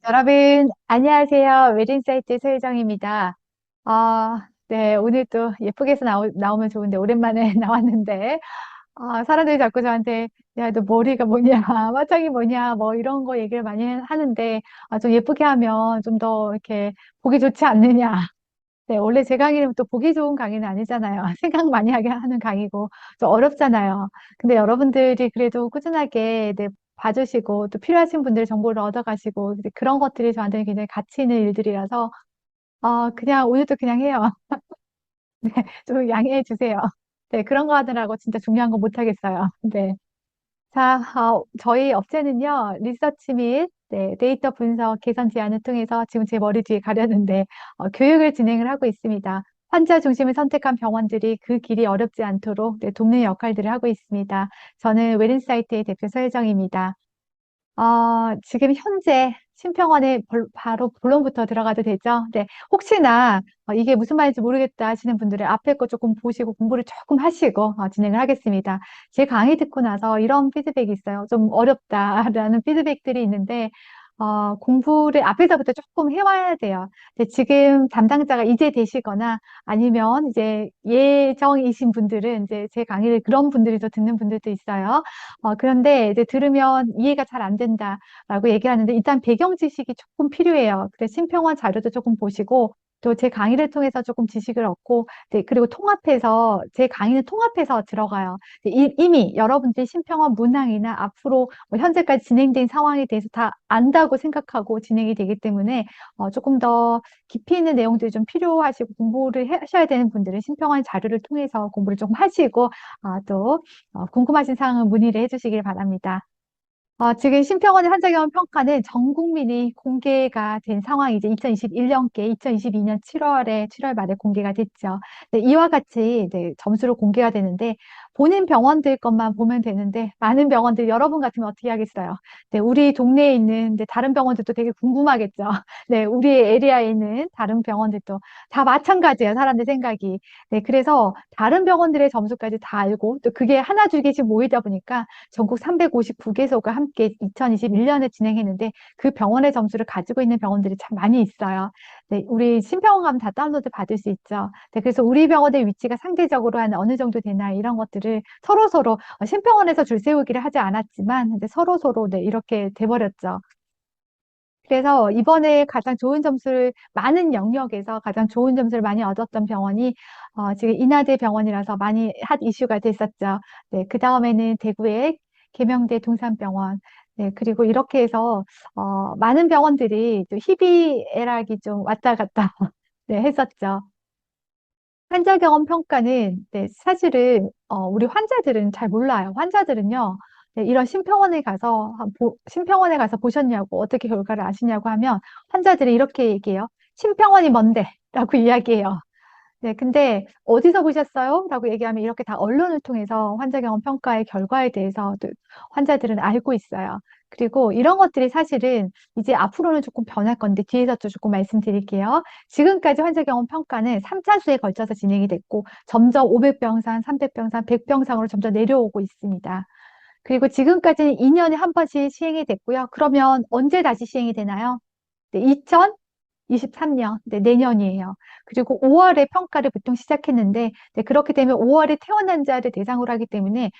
여러분, 안녕하세요. 웨딩사이트 소유정입니다. 네, 오늘 또 예쁘게 해서 나오면 좋은데, 오랜만에 나왔는데, 사람들이 자꾸 저한테, 야, 너 머리가 뭐냐, 화장이 뭐냐, 뭐 이런 거 얘기를 많이 하는데, 좀 예쁘게 하면 좀 더 이렇게 보기 좋지 않느냐. 네, 원래 제 강의는 또 보기 좋은 강의는 아니잖아요. 생각 많이 하게 하는 강의고, 좀 어렵잖아요. 근데 여러분들이 그래도 꾸준하게 네, 봐주시고, 또 필요하신 분들 정보를 얻어가시고, 이제 그런 것들이 저한테는 굉장히 가치 있는 일들이라서, 그냥 오늘도 그냥 해요. 네, 좀 양해해 주세요. 네, 그런 거 하느라고 진짜 중요한 거 못 하겠어요. 네. 자, 저희 업체는요, 리서치 및 네, 데이터 분석 개선 제안을 통해서 지금 제 머리 뒤에 가렸는데, 교육을 진행을 하고 있습니다. 환자 중심을 선택한 병원들이 그 길이 어렵지 않도록 네, 돕는 역할들을 하고 있습니다. 저는 웨린사이트의 대표 서혜정입니다. 지금 현재 심평원에 바로 본론부터 들어가도 되죠? 네. 혹시나 이게 무슨 말인지 모르겠다 하시는 분들은 앞에 거 조금 보시고 공부를 조금 하시고 진행을 하겠습니다. 제 강의 듣고 나서 이런 피드백이 있어요. 좀 어렵다라는 피드백들이 있는데, 공부를 앞에서부터 조금 해와야 돼요. 근데 지금 담당자가 이제 되시거나 아니면 이제 예정이신 분들은 이제 제 강의를 그런 분들이 더 듣는 분들도 있어요. 그런데 이제 들으면 이해가 잘 안 된다라고 얘기하는데 일단 배경 지식이 조금 필요해요. 그래서 심평원 자료도 조금 보시고 또 제 강의를 통해서 조금 지식을 얻고 네, 그리고 통합해서 제 강의는 통합해서 들어가요. 이미 여러분들이 심평원 문항이나 앞으로 뭐 현재까지 진행된 상황에 대해서 다 안다고 생각하고 진행이 되기 때문에 조금 더 깊이 있는 내용들이 좀 필요하시고 공부를 하셔야 되는 분들은 심평원 자료를 통해서 공부를 조금 하시고 또 궁금하신 사항은 문의를 해주시길 바랍니다. 지금 심평원의 한자경험 평가는 전 국민이 공개가 된 상황이 이제 2021년께 2022년 7월 말에 공개가 됐죠. 네, 이와 같이 네, 점수로 공개가 되는데 본인 병원들 것만 보면 되는데 많은 병원들 여러분 같으면 어떻게 하겠어요? 네, 우리 동네에 있는 네, 다른 병원들도 되게 궁금하겠죠. 네, 우리 에리아에 있는 다른 병원들도 다 마찬가지예요. 사람들 생각이. 네, 그래서 다른 병원들의 점수까지 다 알고 또 그게 하나 두 개씩 모이다 보니까 전국 359개소가 함께 2021년에 진행했는데 그 병원의 점수를 가지고 있는 병원들이 참 많이 있어요. 네, 우리 신병원 가면 다 다운로드 받을 수 있죠. 네, 그래서 우리 병원의 위치가 상대적으로 한 어느 정도 되나 이런 것들을 서로서로 신병원에서 줄 세우기를 하지 않았지만 근데 서로서로 네, 이렇게 돼버렸죠. 그래서 이번에 가장 좋은 점수를, 많은 영역에서 가장 좋은 점수를 많이 얻었던 병원이, 지금 인하대 병원이라서 많이 핫 이슈가 됐었죠. 네, 그 다음에는 대구의 계명대 둥산병원. 네, 그리고 이렇게 해서, 많은 병원들이 또 희비애락이 좀 왔다 갔다, 네, 했었죠. 환자 경험 평가는 네, 사실은 우리 환자들은 잘 몰라요. 환자들은요. 네, 이런 심평원에 가서 심평원에 가서 보셨냐고 어떻게 결과를 아시냐고 하면 환자들이 이렇게 얘기해요. 심평원이 뭔데? 라고 이야기해요. 네, 근데 어디서 보셨어요? 라고 얘기하면 이렇게 다 언론을 통해서 환자 경험 평가의 결과에 대해서 또 환자들은 알고 있어요. 그리고 이런 것들이 사실은 이제 앞으로는 조금 변할 건데 뒤에서 또 조금 말씀드릴게요. 지금까지 환자 경험 평가는 3차수에 걸쳐서 진행이 됐고 점점 500병상, 300병상, 100병상으로 점점 내려오고 있습니다. 그리고 지금까지는 2년에 한 번씩 시행이 됐고요. 그러면 언제 다시 시행이 되나요? 네, 2023년, 네, 내년이에요. 그리고 5월에 평가를 보통 시작했는데, 네, 그렇게 되면 5월에 태어난 자를 대상으로 하기 때문에,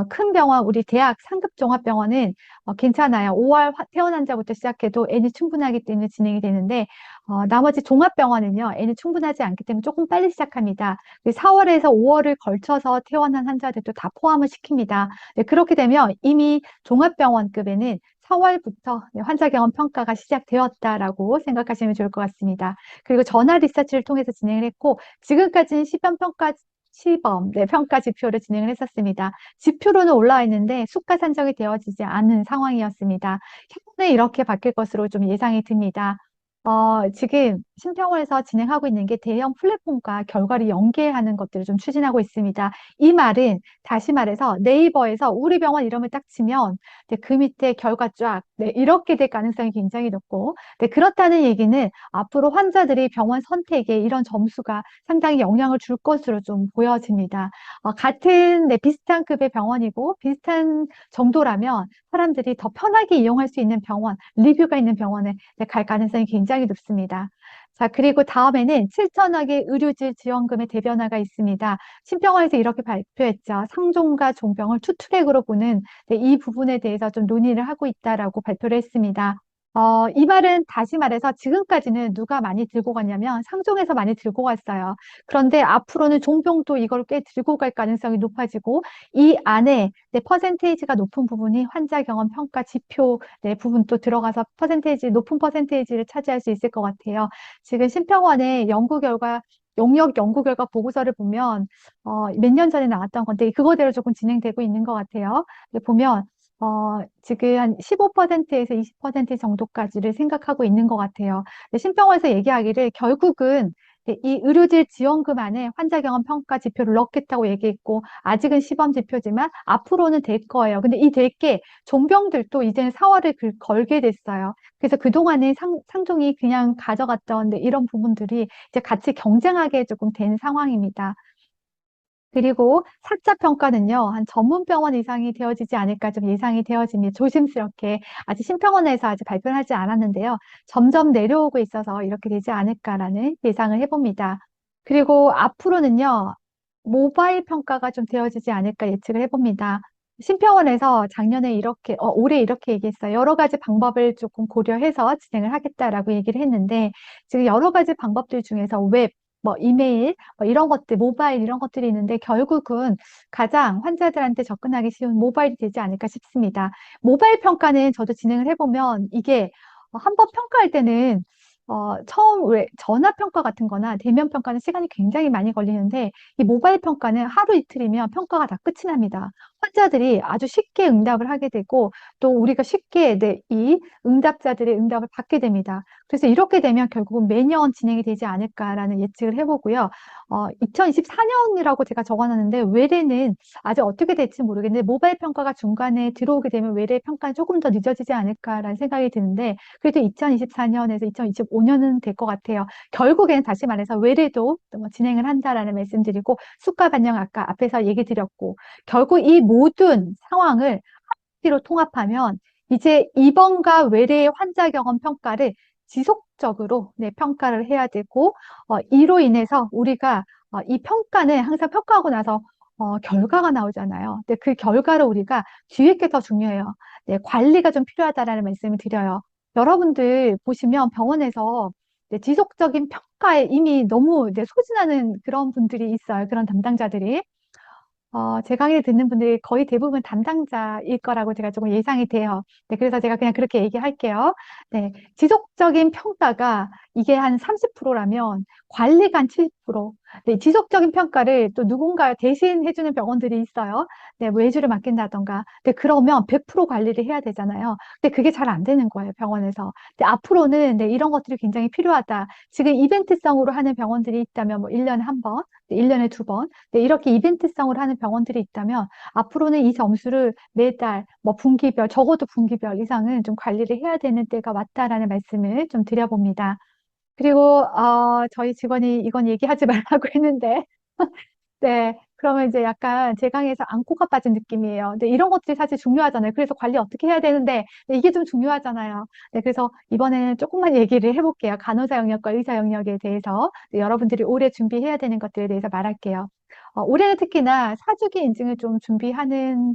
큰 병원, 우리 대학 상급 종합병원은 괜찮아요. 5월 태어난 자부터 시작해도 N이 충분하기 때문에 진행이 되는데, 나머지 종합병원은요, N이 충분하지 않기 때문에 조금 빨리 시작합니다. 4월에서 5월을 걸쳐서 태어난 환자들도 다 포함을 시킵니다. 네, 그렇게 되면 이미 종합병원급에는 4월부터 환자 경험 평가가 시작되었다라고 생각하시면 좋을 것 같습니다. 그리고 전화 리서치를 통해서 진행을 했고, 지금까지는 시범, 네, 평가 지표를 진행을 했었습니다. 지표로는 올라와 있는데 수가 산정이 되어지지 않은 상황이었습니다. 향후에 이렇게 바뀔 것으로 좀 예상이 듭니다. 지금 신평원에서 진행하고 있는 게 대형 플랫폼과 결과를 연계하는 것들을 좀 추진하고 있습니다. 이 말은 다시 말해서 네이버에서 우리 병원 이름을 딱 치면 네, 그 밑에 결과 쫙 네, 이렇게 될 가능성이 굉장히 높고 네, 그렇다는 얘기는 앞으로 환자들이 병원 선택에 이런 점수가 상당히 영향을 줄 것으로 좀 보여집니다. 같은 네, 비슷한 급의 병원이고 비슷한 정도라면 사람들이 더 편하게 이용할 수 있는 병원, 리뷰가 있는 병원에 네, 갈 가능성이 굉장히 높습니다. 자, 그리고 다음에는 7천억의 의료질 지원금의 대변화가 있습니다. 신병원에서 이렇게 발표했죠. 상종과 종병을 투트랙으로 보는 네, 이 부분에 대해서 좀 논의를 하고 있다라고 발표를 했습니다. 이 말은 다시 말해서 지금까지는 누가 많이 들고 갔냐면 상종에서 많이 들고 갔어요. 그런데 앞으로는 종병도 이걸 꽤 들고 갈 가능성이 높아지고 이 안에 네, 퍼센테이지가 높은 부분이 환자 경험 평가 지표 네, 부분도 들어가서 높은 퍼센테이지를 차지할 수 있을 것 같아요. 지금 신평원의 연구 결과, 용역 연구 결과 보고서를 보면, 몇 년 전에 나왔던 건데, 그거대로 조금 진행되고 있는 것 같아요. 보면, 지금 한 15%에서 20% 정도까지를 생각하고 있는 것 같아요. 신병원에서 얘기하기를 결국은 이 의료질 지원금 안에 환자 경험 평가 지표를 넣겠다고 얘기했고, 아직은 시범 지표지만 앞으로는 될 거예요. 근데 이 될 게 종병들도 이제는 사활을 걸게 됐어요. 그래서 그동안에 상종이 그냥 가져갔던 네, 이런 부분들이 이제 같이 경쟁하게 조금 된 상황입니다. 그리고 사자 평가는요, 한 전문 병원 이상이 되어지지 않을까 좀 예상이 되어집니다. 조심스럽게. 아직 신평원에서 아직 발표를 하지 않았는데요. 점점 내려오고 있어서 이렇게 되지 않을까라는 예상을 해봅니다. 그리고 앞으로는요, 모바일 평가가 좀 되어지지 않을까 예측을 해봅니다. 신평원에서 작년에 이렇게, 올해 이렇게 얘기했어요. 여러 가지 방법을 조금 고려해서 진행을 하겠다라고 얘기를 했는데, 지금 여러 가지 방법들 중에서 웹, 뭐 이메일, 뭐 이런 것들, 모바일 이런 것들이 있는데 결국은 가장 환자들한테 접근하기 쉬운 모바일이 되지 않을까 싶습니다. 모바일 평가는 저도 진행을 해보면 이게 한번 평가할 때는 처음 왜 전화 평가 같은 거나 대면 평가는 시간이 굉장히 많이 걸리는데 이 모바일 평가는 하루 이틀이면 평가가 다 끝이 납니다. 환자들이 아주 쉽게 응답을 하게 되고 또 우리가 쉽게 이 응답자들의 응답을 받게 됩니다. 그래서 이렇게 되면 결국은 매년 진행이 되지 않을까라는 예측을 해보고요. 2024년이라고 제가 적어놨는데 외래는 아직 어떻게 될지 모르겠는데 모바일 평가가 중간에 들어오게 되면 외래 평가는 조금 더 늦어지지 않을까라는 생각이 드는데 그래도 2024년에서 2025년은 될 것 같아요. 결국에는 다시 말해서 외래도 뭐 진행을 한다라는 말씀드리고 수가 반영 아까 앞에서 얘기 드렸고 결국 이 모든 상황을 로 통합하면 이제 입원과 외래 환자 경험 평가를 지속적으로 네, 평가를 해야 되고 이로 인해서 우리가 이 평가는 항상 평가하고 나서 결과가 나오잖아요. 근데 그 결과를 우리가 뒤에 게 더 중요해요. 네, 관리가 좀 필요하다라는 말씀을 드려요. 여러분들 보시면 병원에서 네, 지속적인 평가에 이미 너무 네, 소진하는 그런 분들이 있어요. 그런 담당자들이. 제 강의를 듣는 분들이 거의 대부분 담당자일 거라고 제가 조금 예상이 돼요. 네, 그래서 제가 그냥 그렇게 얘기할게요. 네, 지속적인 평가가 이게 한 30%라면 관리가 한 70%. 네, 지속적인 평가를 또 누군가 대신 해주는 병원들이 있어요. 네, 뭐 외주를 맡긴다던가. 네, 그러면 100% 관리를 해야 되잖아요. 근데 그게 잘 안 되는 거예요, 병원에서. 근데 앞으로는 네, 이런 것들이 굉장히 필요하다. 지금 이벤트성으로 하는 병원들이 있다면 뭐 1년에 한 번, 네, 1년에 두 번. 네, 이렇게 이벤트성으로 하는 병원들이 있다면 앞으로는 이 점수를 매달, 뭐 분기별, 적어도 분기별 이상은 좀 관리를 해야 되는 때가 왔다라는 말씀을 좀 드려봅니다. 그리고 저희 직원이 이건 얘기하지 말라고 했는데 네, 그러면 이제 약간 제 강에서 앙코가 빠진 느낌이에요. 근데 이런 것들이 사실 중요하잖아요. 그래서 관리 어떻게 해야 되는데 네, 이게 좀 중요하잖아요. 네, 그래서 이번에는 조금만 얘기를 해볼게요. 간호사 영역과 의사 영역에 대해서 네, 여러분들이 올해 준비해야 되는 것들에 대해서 말할게요. 올해는 특히나 사주기 인증을 좀 준비하는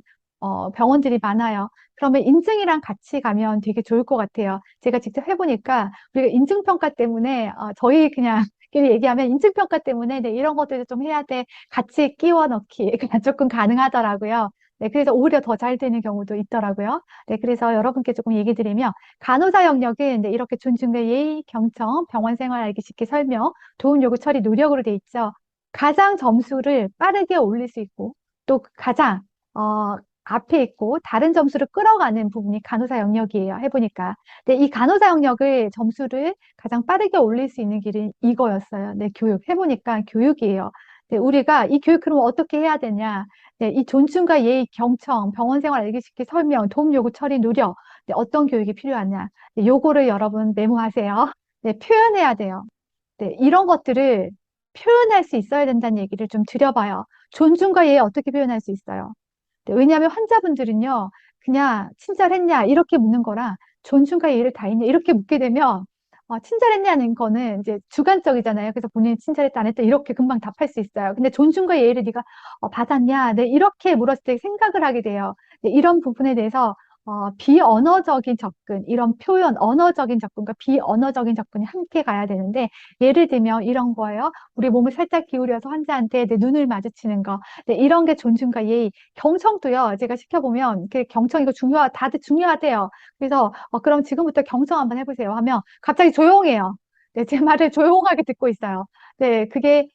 병원들이 많아요. 그러면 인증이랑 같이 가면 되게 좋을 것 같아요. 제가 직접 해보니까 우리가 인증평가 때문에 저희 그냥 끼리 얘기하면 인증평가 때문에 네, 이런 것들도 좀 해야 돼. 같이 끼워 넣기가 조금 가능하더라고요. 네, 그래서 오히려 더 잘 되는 경우도 있더라고요. 네, 그래서 여러분께 조금 얘기 드리면, 간호사 영역은 네, 이렇게 존중과 예의, 경청, 병원 생활 알기 쉽게 설명, 도움 요구 처리 노력으로 돼 있죠. 가장 점수를 빠르게 올릴 수 있고, 또 가장, 어, 앞에 있고 다른 점수를 끌어가는 부분이 간호사 영역이에요. 해보니까. 근데 이 간호사 영역을 점수를 가장 빠르게 올릴 수 있는 길은 이거였어요. 네, 교육. 해보니까 교육이에요. 네, 우리가 이 교육 그럼 어떻게 해야 되냐? 네, 이 존중과 예의, 경청, 병원 생활 알기 쉽게 설명, 도움 요구 처리, 누려. 네, 어떤 교육이 필요하냐? 네, 요거를 여러분 메모하세요. 네, 표현해야 돼요. 네, 이런 것들을 표현할 수 있어야 된다는 얘기를 좀 드려봐요. 존중과 예의 어떻게 표현할 수 있어요? 네, 왜냐하면 환자분들은요, 그냥 친절했냐 이렇게 묻는 거랑 존중과 예의를 다했냐 이렇게 묻게 되면 친절했냐는 거는 이제 주관적이잖아요. 그래서 본인이 친절했다 안 했다 이렇게 금방 답할 수 있어요. 근데 존중과 예의를 네가 받았냐, 네 이렇게 물었을 때 생각을 하게 돼요. 네, 이런 부분에 대해서 비언어적인 접근, 이런 표현, 언어적인 접근과 비언어적인 접근이 함께 가야 되는데, 예를 들면 이런 거예요. 우리 몸을 살짝 기울여서 환자한테 내 눈을 마주치는 거. 네, 이런 게 존중과 예의. 경청도요, 제가 시켜보면, 경청 이거 다들 중요하대요. 그래서, 그럼 지금부터 경청 한번 해보세요 하면, 갑자기 조용해요. 네, 제 말을 조용하게 듣고 있어요. 네, 그게,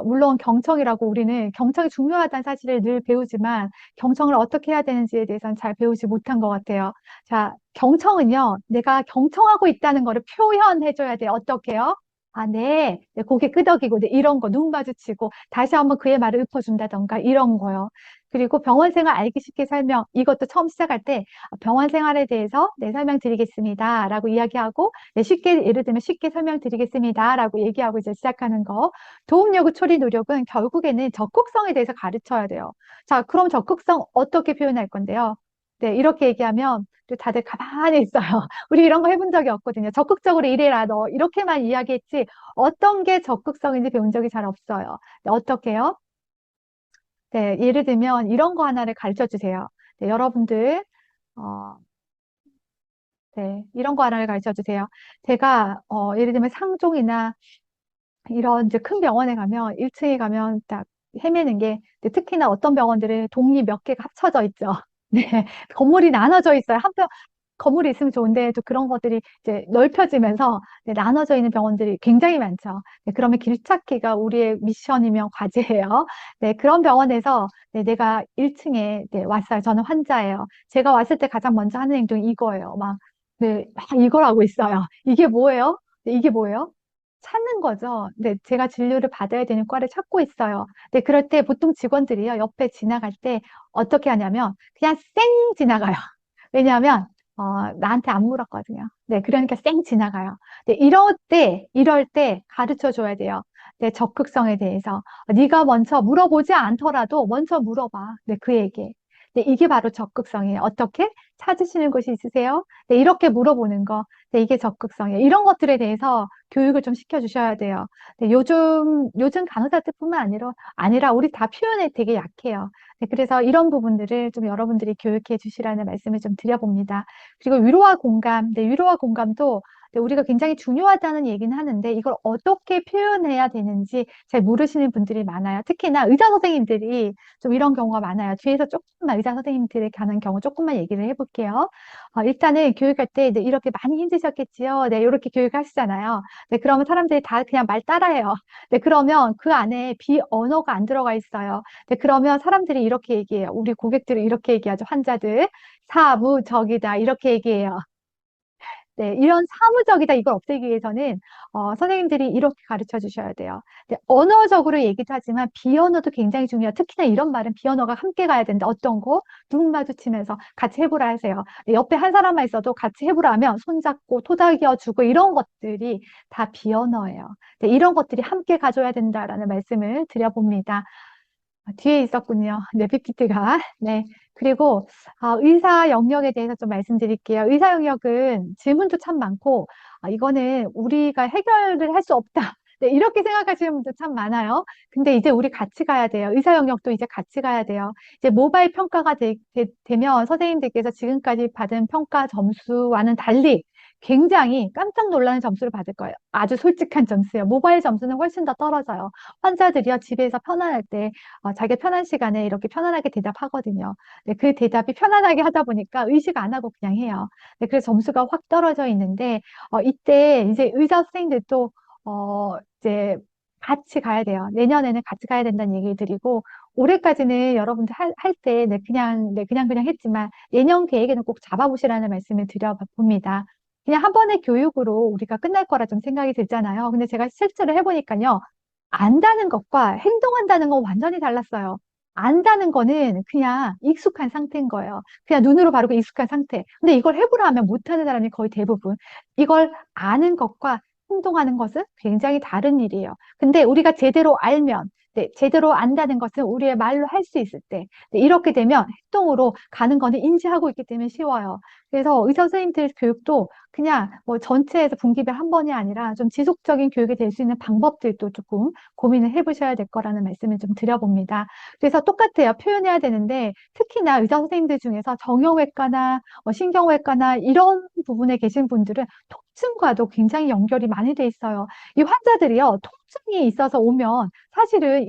물론 경청이라고 우리는 경청이 중요하다는 사실을 늘 배우지만, 경청을 어떻게 해야 되는지에 대해서는 잘 배우지 못한 것 같아요. 자, 경청은요, 내가 경청하고 있다는 거를 표현해줘야 돼요. 어떻게요? 아, 네. 네, 고개 끄덕이고, 네, 이런 거, 눈 마주치고, 다시 한번 그의 말을 읊어준다던가, 이런 거요. 그리고 병원 생활 알기 쉽게 설명, 이것도 처음 시작할 때, 병원 생활에 대해서 네, 설명드리겠습니다. 라고 이야기하고, 네, 쉽게, 예를 들면 쉽게 설명드리겠습니다. 라고 얘기하고 이제 시작하는 거. 도움 요구 처리 노력은 결국에는 적극성에 대해서 가르쳐야 돼요. 자, 그럼 적극성 어떻게 표현할 건데요? 네, 이렇게 얘기하면 또 다들 가만히 있어요. 우리 이런 거 해본 적이 없거든요. 적극적으로 일해라, 너. 이렇게만 이야기했지, 어떤 게 적극성인지 배운 적이 잘 없어요. 네, 어떻게 해요? 네, 예를 들면 이런 거 하나를 가르쳐 주세요. 네, 여러분들, 어, 네, 이런 거 하나를 가르쳐 주세요. 제가, 예를 들면 상종이나 이런 이제 큰 병원에 가면 1층에 가면 딱 헤매는 게 근데 특히나 어떤 병원들은 동이 몇 개가 합쳐져 있죠. 네, 건물이 나눠져 있어요. 건물이 있으면 좋은데 또 그런 것들이 이제 넓혀지면서 네, 나눠져 있는 병원들이 굉장히 많죠. 네, 그러면 길 찾기가 우리의 미션이며 과제예요. 네, 그런 병원에서 네, 내가 1층에 네, 왔어요. 저는 환자예요. 제가 왔을 때 가장 먼저 하는 행동이 이거예요. 막, 네, 막 이걸 하고 있어요. 이게 뭐예요? 네, 이게 뭐예요? 찾는 거죠. 네, 제가 진료를 받아야 되는 과를 찾고 있어요. 네, 그럴 때 보통 직원들이요, 옆에 지나갈 때 어떻게 하냐면 그냥 쌩 지나가요. 왜냐하면 나한테 안 물었거든요. 네, 그러니까 쌩 지나가요. 네, 이럴 때 가르쳐 줘야 돼요. 네, 적극성에 대해서. 네가 먼저 물어보지 않더라도 먼저 물어봐. 네, 그에게. 네, 이게 바로 적극성이에요. 어떻게? 찾으시는 곳이 있으세요? 네, 이렇게 물어보는 거. 네, 이게 적극성이에요. 이런 것들에 대해서 교육을 좀 시켜주셔야 돼요. 네, 요즘 간호사들뿐만 아니라 우리 다 표현에 되게 약해요. 네, 그래서 이런 부분들을 좀 여러분들이 교육해 주시라는 말씀을 좀 드려봅니다. 그리고 위로와 공감, 네, 위로와 공감도 네, 우리가 굉장히 중요하다는 얘기는 하는데 이걸 어떻게 표현해야 되는지 잘 모르시는 분들이 많아요. 특히나 의사 선생님들이 좀 이런 경우가 많아요. 뒤에서 조금만 의사 선생님들에게 가는 경우 조금만 얘기를 해볼게요. 일단은 교육할 때 네, 이렇게 많이 힘드셨겠지요. 네, 이렇게 교육하시잖아요. 네, 그러면 사람들이 다 그냥 말 따라해요. 네, 그러면 그 안에 비언어가 안 들어가 있어요. 네, 그러면 사람들이 이렇게 얘기해요. 우리 고객들이 이렇게 얘기하죠. 환자들. 사무적이다. 이렇게 얘기해요. 네, 이런 사무적이다 이걸 없애기 위해서는 선생님들이 이렇게 가르쳐 주셔야 돼요. 네, 언어적으로 얘기도 하지만 비언어도 굉장히 중요해요. 특히나 이런 말은 비언어가 함께 가야 된다. 어떤 거? 눈 마주치면서 같이 해보라 하세요. 네, 옆에 한 사람만 있어도 같이 해보라 하면 손잡고 토닥여 주고 이런 것들이 다 비언어예요. 네, 이런 것들이 함께 가져야 된다라는 말씀을 드려봅니다. 뒤에 있었군요. 네, PPT가. 네. 그리고 의사 영역에 대해서 좀 말씀드릴게요. 의사 영역은 질문도 참 많고, 이거는 우리가 해결을 할 수 없다. 네, 이렇게 생각하시는 분들 참 많아요. 근데 이제 우리 같이 가야 돼요. 의사 영역도 이제 같이 가야 돼요. 이제 모바일 평가가 되면 선생님들께서 지금까지 받은 평가 점수와는 달리 굉장히 깜짝 놀라는 점수를 받을 거예요. 아주 솔직한 점수예요. 모바일 점수는 훨씬 더 떨어져요. 환자들이요, 집에서 편안할 때 자기 편한 시간에 이렇게 편안하게 대답하거든요. 네, 그 대답이 편안하게 하다 보니까 의식 안 하고 그냥 해요. 네, 그래서 점수가 확 떨어져 있는데, 이때 이제 의사 선생님들도, 이제 같이 가야 돼요. 내년에는 같이 가야 된다는 얘기를 드리고, 올해까지는 여러분들 할 때, 그냥 했지만, 내년 계획에는 꼭 잡아보시라는 말씀을 드려봅니다. 그냥 한 번의 교육으로 우리가 끝날 거라 좀 생각이 들잖아요. 근데 제가 실제로 해보니까요. 안다는 것과 행동한다는 건 완전히 달랐어요. 안다는 거는 그냥 익숙한 상태인 거예요. 그냥 눈으로 바르고 익숙한 상태. 근데 이걸 해보라 하면 못하는 사람이 거의 대부분. 이걸 아는 것과 행동하는 것은 굉장히 다른 일이에요. 근데 우리가 제대로 알면, 네, 제대로 안다는 것은 우리의 말로 할 수 있을 때, 네, 이렇게 되면 행동으로 가는 거는 인지하고 있기 때문에 쉬워요. 그래서 의사 선생님들 교육도 그냥 뭐 전체에서 분기별 한 번이 아니라 좀 지속적인 교육이 될 수 있는 방법들도 조금 고민을 해보셔야 될 거라는 말씀을 좀 드려봅니다. 그래서 똑같아요. 표현해야 되는데 특히나 의사 선생님들 중에서 정형외과나 신경외과나 이런 부분에 계신 분들은 통증과도 굉장히 연결이 많이 돼 있어요. 이 환자들이요, 통증이 있어서 오면 사실은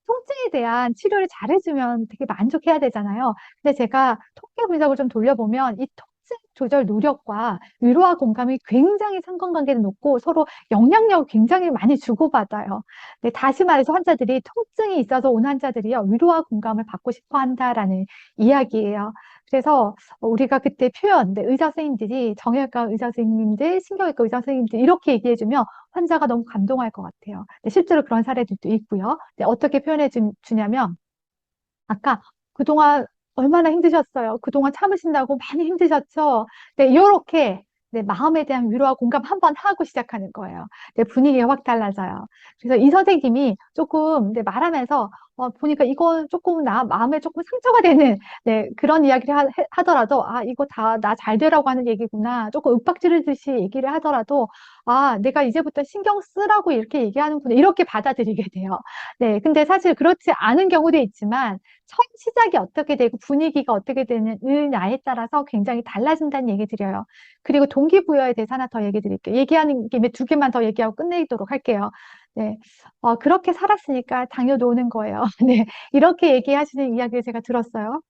통증에 대한 치료를 잘해주면 되게 만족해야 되잖아요. 근데 제가 통계 분석을 좀 돌려보면 이 통증 조절 노력과 위로와 공감이 굉장히 상관관계가 높고 서로 영향력을 굉장히 많이 주고받아요. 네, 다시 말해서 환자들이 통증이 있어서 온 환자들이요, 위로와 공감을 받고 싶어 한다라는 이야기예요. 그래서 우리가 그때 표현, 네, 의사 선생님들이, 정형외과 의사 선생님들, 신경외과 의사 선생님들 이렇게 얘기해주면 환자가 너무 감동할 것 같아요. 네, 실제로 그런 사례들도 있고요. 네, 어떻게 주냐면, 아까 그동안 얼마나 힘드셨어요? 그동안 참으신다고 많이 힘드셨죠? 네, 요렇게 네, 마음에 대한 위로와 공감 한번 하고 시작하는 거예요. 네, 분위기가 확 달라져요. 그래서 이 선생님이 조금 네, 말하면서 보니까 이건 조금 마음에 조금 상처가 되는 네, 그런 이야기를 하더라도 이거 다 나 잘 되라고 하는 얘기구나. 조금 윽박지르듯이 얘기를 하더라도 내가 이제부터 신경 쓰라고 이렇게 얘기하는구나. 이렇게 받아들이게 돼요. 네, 근데 사실 그렇지 않은 경우도 있지만 처음 시작이 어떻게 되고 분위기가 어떻게 되느냐에 따라서 굉장히 달라진다는 얘기 드려요. 그리고 동기부여에 대해서 하나 더 얘기 드릴게요. 얘기하는 김에 두 개만 더 얘기하고 끝내도록 할게요. 네. 그렇게 살았으니까 당뇨도 오는 거예요. 네. 이렇게 얘기하시는 이야기를 제가 들었어요.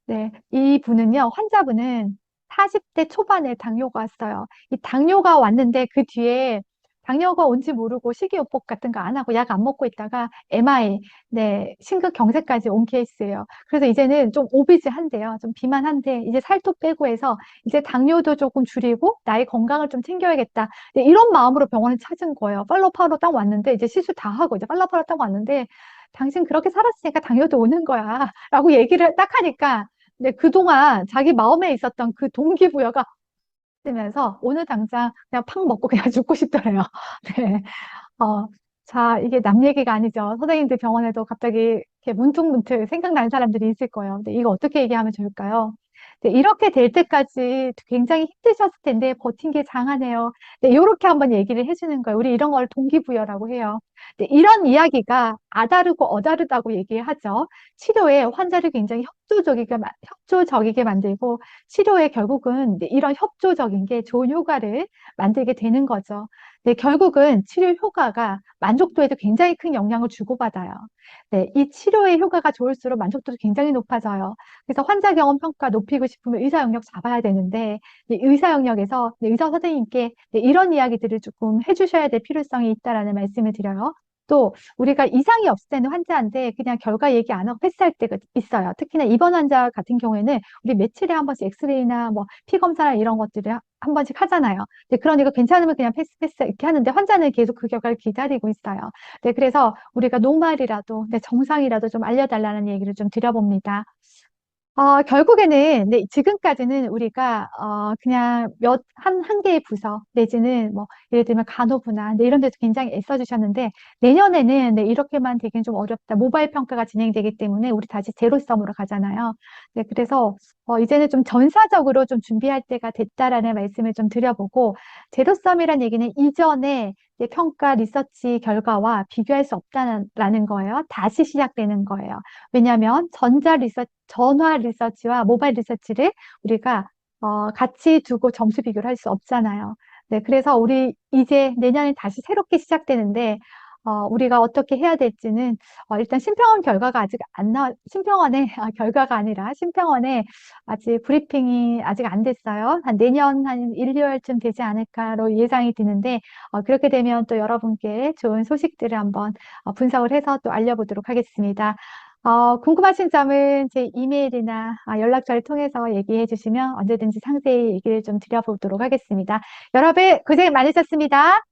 네. 이 분은요, 환자분은 40대 초반에 당뇨가 왔어요. 이 당뇨가 왔는데 그 뒤에 당뇨가 온지 모르고 식이요법 같은 거 안 하고 약 안 먹고 있다가 MI, 네, 심근경색까지 온 케이스예요. 그래서 이제는 좀 오비지한데요. 좀 비만한데 이제 살도 빼고 해서 이제 당뇨도 조금 줄이고 나의 건강을 좀 챙겨야겠다. 네, 이런 마음으로 병원을 찾은 거예요. 팔로우하러 딱 왔는데 이제 시술 다 하고 이제 팔로우하러 딱 왔는데 당신 그렇게 살았으니까 당뇨도 오는 거야. 라고 얘기를 딱 하니까 네, 그동안 자기 마음에 있었던 그 동기부여가 되면서 오늘 당장 그냥 팍 먹고 그냥 죽고 싶더래요. 네. 어, 자, 이게 남 얘기가 아니죠. 선생님들 병원에도 갑자기 이렇게 문득문득 생각나는 사람들이 있을 거예요. 근데 이거 어떻게 얘기하면 좋을까요? 네, 이렇게 될 때까지 굉장히 힘드셨을 텐데 버틴 게 장하네요. 네, 이렇게 한번 얘기를 해주는 거예요. 우리 이런 걸 동기부여라고 해요. 네, 이런 이야기가 아다르고 어다르다고 얘기하죠. 치료에 환자를 굉장히 협조적이게 만들고 치료에 결국은 네, 이런 협조적인 게 좋은 효과를 만들게 되는 거죠. 네, 결국은 치료 효과가 만족도에도 굉장히 큰 영향을 주고받아요. 네, 이 치료의 효과가 좋을수록 만족도도 굉장히 높아져요. 그래서 환자 경험 평가 높이고 싶으면 의사 영역 잡아야 되는데, 이 의사 영역에서 의사 선생님께 이런 이야기들을 조금 해주셔야 될 필요성이 있다라는 말씀을 드려요. 또 우리가 이상이 없을 때는 환자한테 그냥 결과 얘기 안 하고 패스할 때가 있어요. 특히나 입원 환자 같은 경우에는 우리 며칠에 한 번씩 엑스레이나 뭐 피 검사나 이런 것들을 한 번씩 하잖아요. 네, 그러니까 괜찮으면 그냥 패스 이렇게 하는데 환자는 계속 그 결과를 기다리고 있어요. 네, 그래서 우리가 노말이라도, 네, 정상이라도 좀 알려달라는 얘기를 좀 드려봅니다. 결국에는, 네, 지금까지는 우리가, 그냥 한 개의 부서, 내지는 뭐, 예를 들면 간호부나, 네, 이런 데서 굉장히 애써주셨는데, 내년에는, 네, 이렇게만 되긴 좀 어렵다. 모바일 평가가 진행되기 때문에 우리 다시 제로섬으로 가잖아요. 네, 그래서, 이제는 좀 전사적으로 좀 준비할 때가 됐다라는 말씀을 좀 드려보고, 제로섬이라는 얘기는 이전에 이제 평가 리서치 결과와 비교할 수 없다는 거예요. 다시 시작되는 거예요. 왜냐하면 전화 리서치와 모바일 리서치를 우리가 같이 두고 점수 비교를 할 수 없잖아요. 네, 그래서 우리 이제 내년에 다시 새롭게 시작되는데 우리가 어떻게 해야 될지는 일단 심평원 결과가 아직 안 심평원의 결과가 아니라 심평원의 아직 브리핑이 아직 안 됐어요. 한 내년 한 1, 2월쯤 되지 않을까로 예상이 드는데 그렇게 되면 또 여러분께 좋은 소식들을 한번 분석을 해서 또 알려보도록 하겠습니다. 궁금하신 점은 제 이메일이나 연락처를 통해서 얘기해 주시면 언제든지 상세히 얘기를 좀 드려보도록 하겠습니다. 여러분 고생 많으셨습니다.